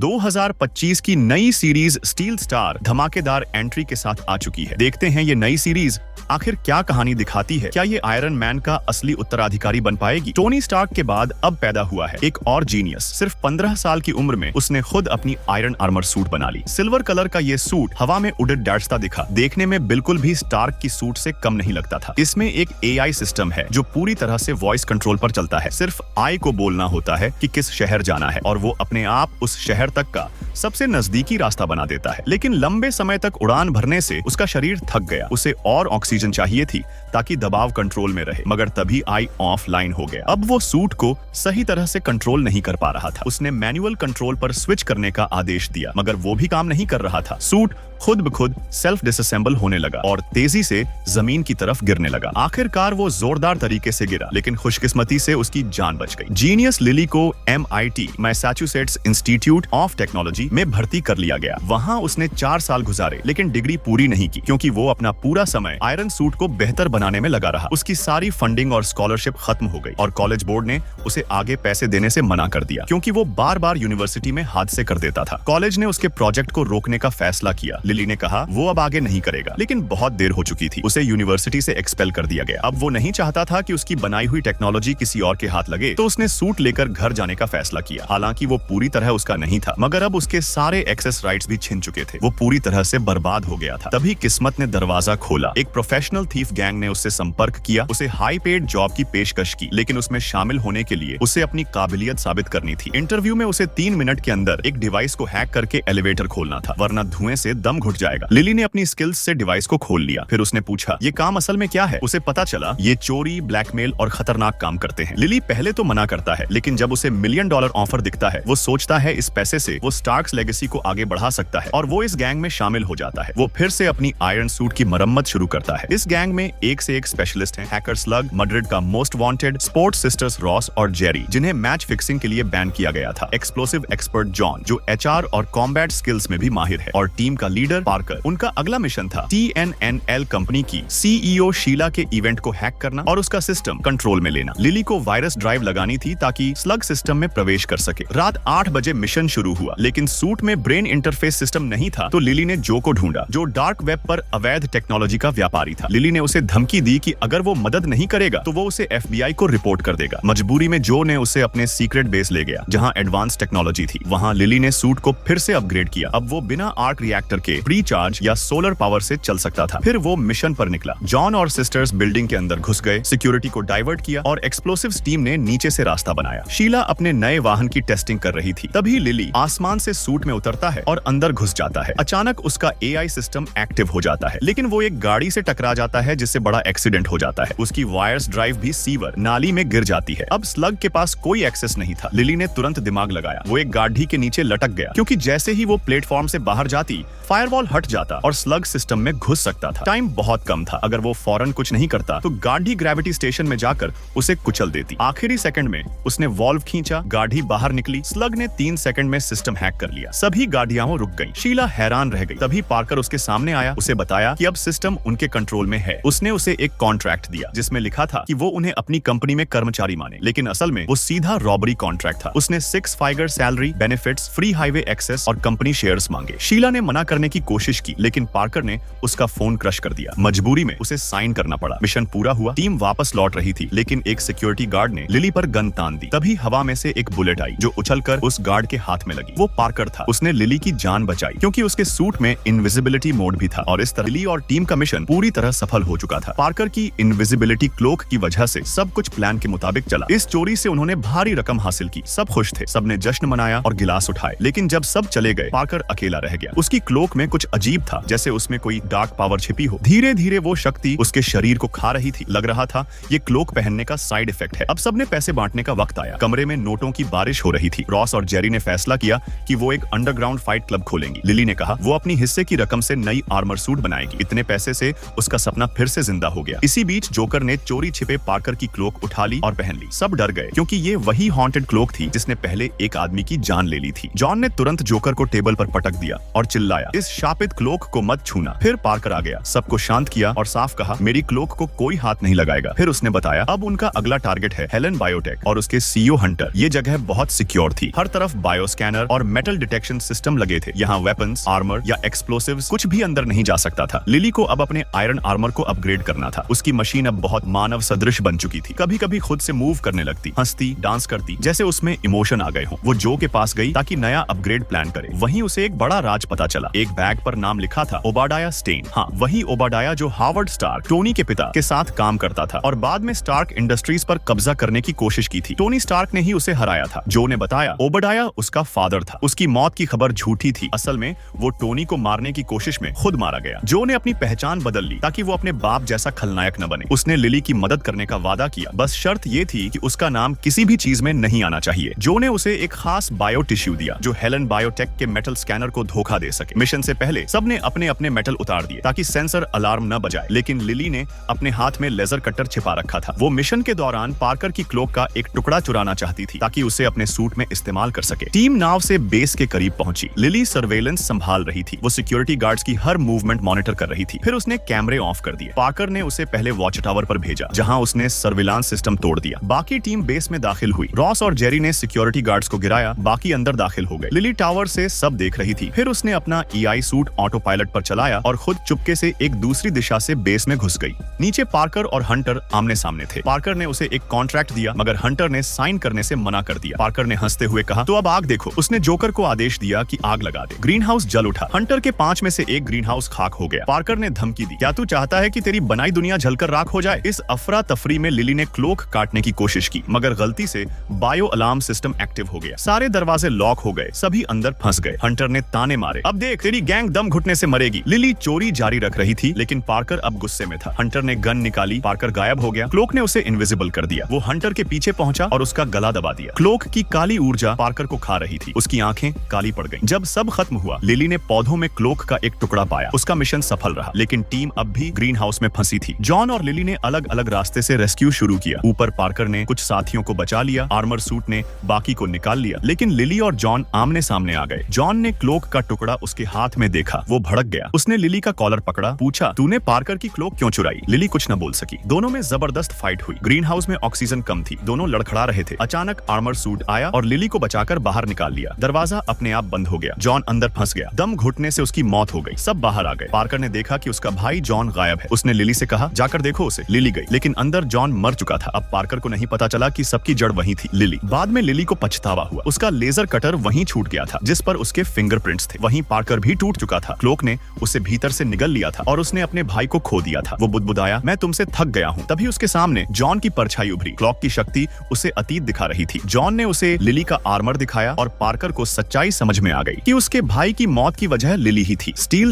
2025 की नई series steel star धमाकेदार एंट्री के साथ आ चुकी है। देखते हैं ये नई सीरीज आखिर क्या कहानी दिखाती है। क्या ये आयरन मैन का असली उत्तराधिकारी बन पाएगी? टोनी स्टार्क के बाद अब पैदा हुआ है एक और जीनियस। सिर्फ 15 साल की उम्र में उसने खुद अपनी आयरन आर्मर सूट बना ली। सिल्वर कलर का ये सूट हवा में उड़े डैशता दिखा। देखने में बिल्कुल भी स्टार्क की सूट से कम नहीं लगता था। इसमें एक AI सिस्टम है जो पूरी तरह से वॉइस कंट्रोल पर चलता है। सिर्फ आई को बोलना होता है कि किस शहर जाना है और वो अपने आप उस शहर तक का सबसे नजदीकी रास्ता बना देता है। लेकिन लंबे समय तक उड़ान भरने से उसका शरीर थक गया। उसे और ऑक्सीजन चाहिए थी ताकि दबाव कंट्रोल में रहे, मगर तभी आई ऑफलाइन हो गया। अब वो सूट को सही तरह से कंट्रोल नहीं कर पा रहा था। उसने मैनुअल कंट्रोल पर स्विच करने का आदेश दिया, मगर वो भी काम नहीं कर रहा था। सूट खुद ब खुद सेल्फ डिसअसेंबल होने लगा और तेजी से जमीन की तरफ गिरने लगा। आखिरकार वो जोरदार तरीके से गिरा, लेकिन खुशकिस्मती से उसकी जान बच गई। जीनियस लिली को MIT Massachusetts institute of technology में भर्ती कर लिया गया। वहाँ उसने 4 साल गुजारे, लेकिन डिग्री पूरी नहीं की क्योंकि वो अपना पूरा समय आयरन सूट को बेहतर बनाने में लगा रहा। उसकी सारी फंडिंग और स्कॉलरशिप खत्म हो गई और कॉलेज बोर्ड ने उसे आगे पैसे देने से मना कर दिया क्योंकि वो बार बार यूनिवर्सिटी में हादसे कर देता था। कॉलेज ने उसके प्रोजेक्ट को रोकने का फैसला किया। लिली ने कहा वो अब आगे नहीं करेगा, लेकिन बहुत देर हो चुकी थी। उसे यूनिवर्सिटी से एक्सपेल कर दिया गया। अब वो नहीं चाहता था कि उसकी बनाई हुई टेक्नोलॉजी किसी और के हाथ लगे, तो उसने सूट लेकर घर जाने का फैसला किया। हालांकि वो पूरी तरह उसका नहीं था, मगर अब उसके सारे एक्सेस राइट्स भी छिन चुके थे। वो पूरी तरह से बर्बाद हो गया था। तभी किस्मत ने दरवाजा खोला। एक प्रोफेशनल थीफ गैंग ने उससे संपर्क किया, उसे हाई पेड जॉब की पेशकश की, लेकिन उसमें शामिल होने के लिए उसे अपनी काबिलियत साबित करनी थी। इंटरव्यू में उसे 3 मिनट के अंदर एक डिवाइस को हैक करके एलिवेटर खोलना था, वरना धुएं से दम घुट जाएगा। लिली ने अपनी स्किल्स से डिवाइस को खोल लिया। फिर उसने पूछा ये काम असल में क्या है। उसे पता चला ये चोरी, ब्लैकमेल और खतरनाक काम करते हैं। लिली पहले तो मना करता है, लेकिन जब उसे $1 मिलियन ऑफर दिखता है, वो सोचता है इस पैसे से वो स्टार्क्स लेगेसी को आगे बढ़ा सकता है और वो इस गैंग में शामिल हो जाता है। वो फिर से अपनी आयरन सूट की मरम्मत शुरू करता है। इस गैंग में एक से एक स्पेशलिस्ट हैं। हैकर स्लग, मड्रिड का most wanted, sports sisters Ross और जेरी, जिन्हें मैच फिक्सिंग के लिए बैन किया गया था, एक्सप्लोसिव एक्सपर्ट जॉन, जो HR और कॉम्बैट स्किल्स में भी माहिर है, और टीम का लीडर पार्कर। उनका अगला मिशन था TNNL कंपनी की CEO शीला के इवेंट को हैक करना और उसका सिस्टम कंट्रोल में लेना। लिली को वायरस ड्राइव लगानी थी ताकि स्लग सिस्टम में प्रवेश कर सके। रात 8 बजे मिशन शुरू हुआ, लेकिन सूट में ब्रेन इंटरफेस सिस्टम नहीं था, तो लिली ने जो को ढूंढा, जो डार्क वेब पर अवैध टेक्नोलॉजी का व्यापारी था। लिली ने उसे धमकी दी कि अगर वो मदद नहीं करेगा तो वो उसे FBI को रिपोर्ट कर देगा। मजबूरी में जो ने उसे अपने सीक्रेट बेस ले गया, जहां एडवांस टेक्नोलॉजी थी। वहां लिली ने सूट को फिर से अपग्रेड किया। अब वो बिना आर्क रिएक्टर के प्री चार्ज या सोलर पावर से चल सकता था। फिर वो मिशन पर निकला। जॉन और सिस्टर्स बिल्डिंग के अंदर घुस गए, सिक्योरिटी को डाइवर्ट किया और एक्सप्लोसिव टीम ने नीचे से रास्ता बनाया। शीला अपने नए वाहन की टेस्टिंग कर रही थी। तभी लिली आसमान से सूट में उतरता है और अंदर घुस जाता है। अचानक उसका AI सिस्टम एक्टिव हो जाता है, लेकिन वो एक गाड़ी से टकरा जाता है, जिससे बड़ा एक्सीडेंट हो जाता है। उसकी वायर्स ड्राइव भी सीवर नाली में गिर जाती है। अब स्लग के पास कोई एक्सेस नहीं था। लिली ने तुरंत दिमाग लगाया। वो एक गाड़ी के नीचे लटक गया, क्योंकि जैसे ही वो प्लेटफॉर्म से बाहर जाती, फायरवॉल हट जाता और स्लग सिस्टम में घुस सकता था। टाइम बहुत कम था। अगर वो फौरन कुछ नहीं करता तो गाड़ी ग्रेविटी स्टेशन में जाकर उसे कुचल देती। आखिरी सेकंड में उसने वॉल्व खींचा, गाड़ी बाहर निकली। स्लग ने 3 सेकंड में सिस्टम हैक कर लिया। सभी गाड़ियां रुक गईं। शीला हैरान रह गई। तभी पार्कर उसके सामने आया। उसे बताया कि अब सिस्टम उनके कंट्रोल में है। उसने उसे एक कॉन्ट्रैक्ट दिया जिसमें लिखा था कि वो उन्हें अपनी कंपनी में कर्मचारी माने, लेकिन असल में वो सीधा रॉबरी कॉन्ट्रैक्ट था। उसने 6 figure salary, benefits, free highway access और कंपनी शेयर्स मांगे। शीला ने मना करने की कोशिश की, लेकिन पार्कर ने उसका फोन क्रश कर दिया। मजबूरी में उसे साइन करना पड़ा। मिशन पूरा हुआ। टीम वापस लौट रही थी, लेकिन एक सिक्योरिटी गार्ड ने लिली पर गन तान दी। तभी हवा में से एक बुलेट आई जो उछलकर उस गार्ड के हाथ में लगी। वो पार्कर था। उसने लिली की जान बचाई क्योंकि उसके सूट में इनविजिबिलिटी मोड भी था, और इस तरह लिली और टीम का मिशन पूरी तरह सफल हो चुका था। पार्कर की इनविजिबिलिटी क्लोक की वजह से सब कुछ प्लान के मुताबिक चला। इस चोरी से उन्होंने भारी रकम हासिल की। सब खुश थे। सबने जश्न मनाया और गिलास उठाए, लेकिन जब सब चले गए, पार्कर अकेला रह गया। उसकी क्लोक में कुछ अजीब था, जैसे उसमें कोई डार्क पावर छिपी हो। धीरे धीरे वो शक्ति उसके शरीर को खा रही थी। लग रहा था ये क्लोक पहनने का साइड इफेक्ट है। अब सबने पैसे बांटने का वक्त आया। कमरे में नोटों की बारिश हो रही थी। रॉस और जेरी ने फैसला किया कि वो एक अंडरग्राउंड फाइट क्लब खोलेंगी। लिली ने कहा वो अपनी हिस्से की रकम से नई आर्मर सूट बनाएगी। इतने पैसे से उसका सपना फिर से जिंदा हो गया। इसी बीच जोकर ने चोरी छिपे पार्कर की क्लोक उठा ली और पहन ली। सब डर गए क्योंकि ये वही हॉन्टेड क्लोक थी जिसने पहले एक आदमी की जान ले ली थी। जॉन ने तुरंत जोकर को टेबल पर पटक दिया और चिल्लाया, इस शापित क्लोक को मत छूना। फिर पार्कर आ गया, सबको शांत किया और साफ कहा, मेरी क्लोक को कोई हाथ नहीं लगाएगा। फिर उसने बताया अब उनका अगला टारगेट है हेलन बायोटेक और उसके CEO हंटर। ये जगह बहुत सिक्योर थी। हर तरफ बायो स्कैनर और मेटल मेटल डिटेक्शन सिस्टम लगे थे। यहाँ वेपन्स, आर्मर या एक्सप्लोसिव्स कुछ भी अंदर नहीं जा सकता था। लिली को अब अपने आयरन आर्मर को अपग्रेड करना था। उसकी मशीन अब बहुत मानव सदृश बन चुकी थी। कभी कभी खुद से मूव करने लगती, हंसती, डांस करती, जैसे उसमें इमोशन आ गए हों। वो जो के पास गई ताकि नया अपग्रेड प्लान करे। वहीं उसे एक बड़ा राज पता चला। एक बैग पर नाम लिखा था ओबाडाया स्टेन। हाँ, वही ओबाडाया जो हावर्ड स्टार्क, टोनी के पिता, के साथ काम करता था और बाद में स्टार्क इंडस्ट्रीज पर कब्जा करने की कोशिश की थी। टोनी स्टार्क ने ही उसे हराया था। जो ने बताया ओबाडाया उसका फादर था। उसकी मौत की खबर झूठी थी। असल में वो टोनी को मारने की कोशिश में खुद मारा गया। जो ने अपनी पहचान बदल ली ताकि वो अपने बाप जैसा खलनायक न बने। उसने लिली की मदद करने का वादा किया, बस शर्त ये थी कि उसका नाम किसी भी चीज में नहीं आना चाहिए। जो ने उसे एक खास बायो टिश्यू दिया जो हेलन बायोटेक के मेटल स्कैनर को धोखा दे सके। मिशन से पहले सबने अपने अपने मेटल उतार दिए ताकि सेंसर अलार्म न बजाए, लेकिन लिली ने अपने हाथ में लेजर कटर छिपा रखा था। वो मिशन के दौरान पार्कर की क्लोक का एक टुकड़ा चुराना चाहती थी ताकि उसे अपने सूट में इस्तेमाल कर सके। टीम नाव से बेस के करीब पहुंची। लिली सर्वेलेंस संभाल रही थी। वो सिक्योरिटी गार्ड्स की हर मूवमेंट मॉनिटर कर रही थी। फिर उसने कैमरे ऑफ कर दिए। पार्कर ने उसे पहले वॉच टावर पर भेजा जहां उसने सर्विलांस सिस्टम तोड़ दिया। बाकी टीम बेस में दाखिल हुई। रॉस और जेरी ने सिक्योरिटी गार्ड्स को गिराया, बाकी अंदर दाखिल हो गए। लिली टावर से सब देख रही थी। फिर उसने अपना EI सूट ऑटो पायलट पर चलाया और खुद चुपके से एक दूसरी दिशा से बेस में घुस गई। नीचे पार्कर और हंटर आमने सामने थे। पार्कर ने उसे एक कॉन्ट्रैक्ट दिया मगर हंटर ने साइन करने से मना कर दिया। पार्कर ने हंसते हुए कहा, तो अब आग देखो। उसने जोकर को आदेश दिया कि आग लगा दे। ग्रीन हाउस जल उठा। हंटर के 5 में से एक ग्रीन हाउस खाक हो गया। पार्कर ने धमकी दी, क्या तू चाहता है कि तेरी बनाई दुनिया जलकर राख हो जाए? इस अफरा तफरी में लिली ने क्लोक काटने की कोशिश की मगर गलती से बायो अलार्म सिस्टम एक्टिव हो गया। सारे दरवाजे लॉक हो गए। सभी अंदर फंस गए। हंटर ने ताने मारे, अब देख तेरी गैंग दम घुटने से मरेगी। लिली चोरी जारी रख रही थी लेकिन पार्कर अब गुस्से में था। हंटर ने गन निकाली। पार्कर गायब हो गया। क्लोक ने उसे इनविजिबल कर दिया। वो हंटर के पीछे पहुंचा और उसका गला दबा दिया। क्लोक की काली ऊर्जा पार्कर को खा रही थी। उसकी आंखें काली पड़ गईं। जब सब खत्म हुआ, लिली ने पौधों में क्लोक का एक टुकड़ा पाया। उसका मिशन सफल रहा लेकिन टीम अब भी ग्रीन हाउस में फंसी थी। जॉन और लिली ने अलग अलग रास्ते से रेस्क्यू शुरू किया। ऊपर पार्कर ने कुछ साथियों को बचा लिया। आर्मर सूट ने बाकी को निकाल लिया लेकिन लिली और जॉन आमने सामने आ गए। जॉन ने क्लोक का टुकड़ा उसके हाथ में देखा। वो भड़क गया। उसने लिली का कॉलर पकड़ा, पूछा, तूने पार्कर की क्लोक क्यों चुराई? लिली कुछ न बोल सकी। दोनों में जबरदस्त फाइट हुई। ग्रीन हाउस में ऑक्सीजन कम थी। दोनों लड़खड़ा रहे थे। अचानक आर्मर सूट आया और लिली को बचाकर बाहर निकाल लिया। दरवाजा अपने आप बंद हो गया। जॉन अंदर फंस गया। दम घुटने से उसकी मौत हो गई। सब बाहर आ गए। पार्कर ने देखा कि उसका भाई जॉन गायब है। उसने लिली से कहा, जाकर देखो उसे। लिली गई लेकिन अंदर जॉन मर चुका था। अब पार्कर को नहीं पता चला कि सबकी जड़ वही थी, लिली। बाद में लिली को पछतावा हुआ। उसका लेजर कटर वहीं छूट गया था जिस पर उसके फिंगरप्रिंट्स थे। वहीं पार्कर भी टूट चुका था। क्लोक ने उसे भीतर से निगल लिया था और उसने अपने भाई को खो दिया था। वो बुदबुदाया, मैं तुमसे थक गया हूँ। तभी उसके सामने जॉन की परछाई उभरी। क्लॉक की शक्ति उसे अतीत दिखा रही थी। जॉन ने उसे लिली का आर्मर दिखाया और पार्कर को सच्चाई समझ में आ गई कि उसके भाई की मौत की वजह लिली ही थी। स्टील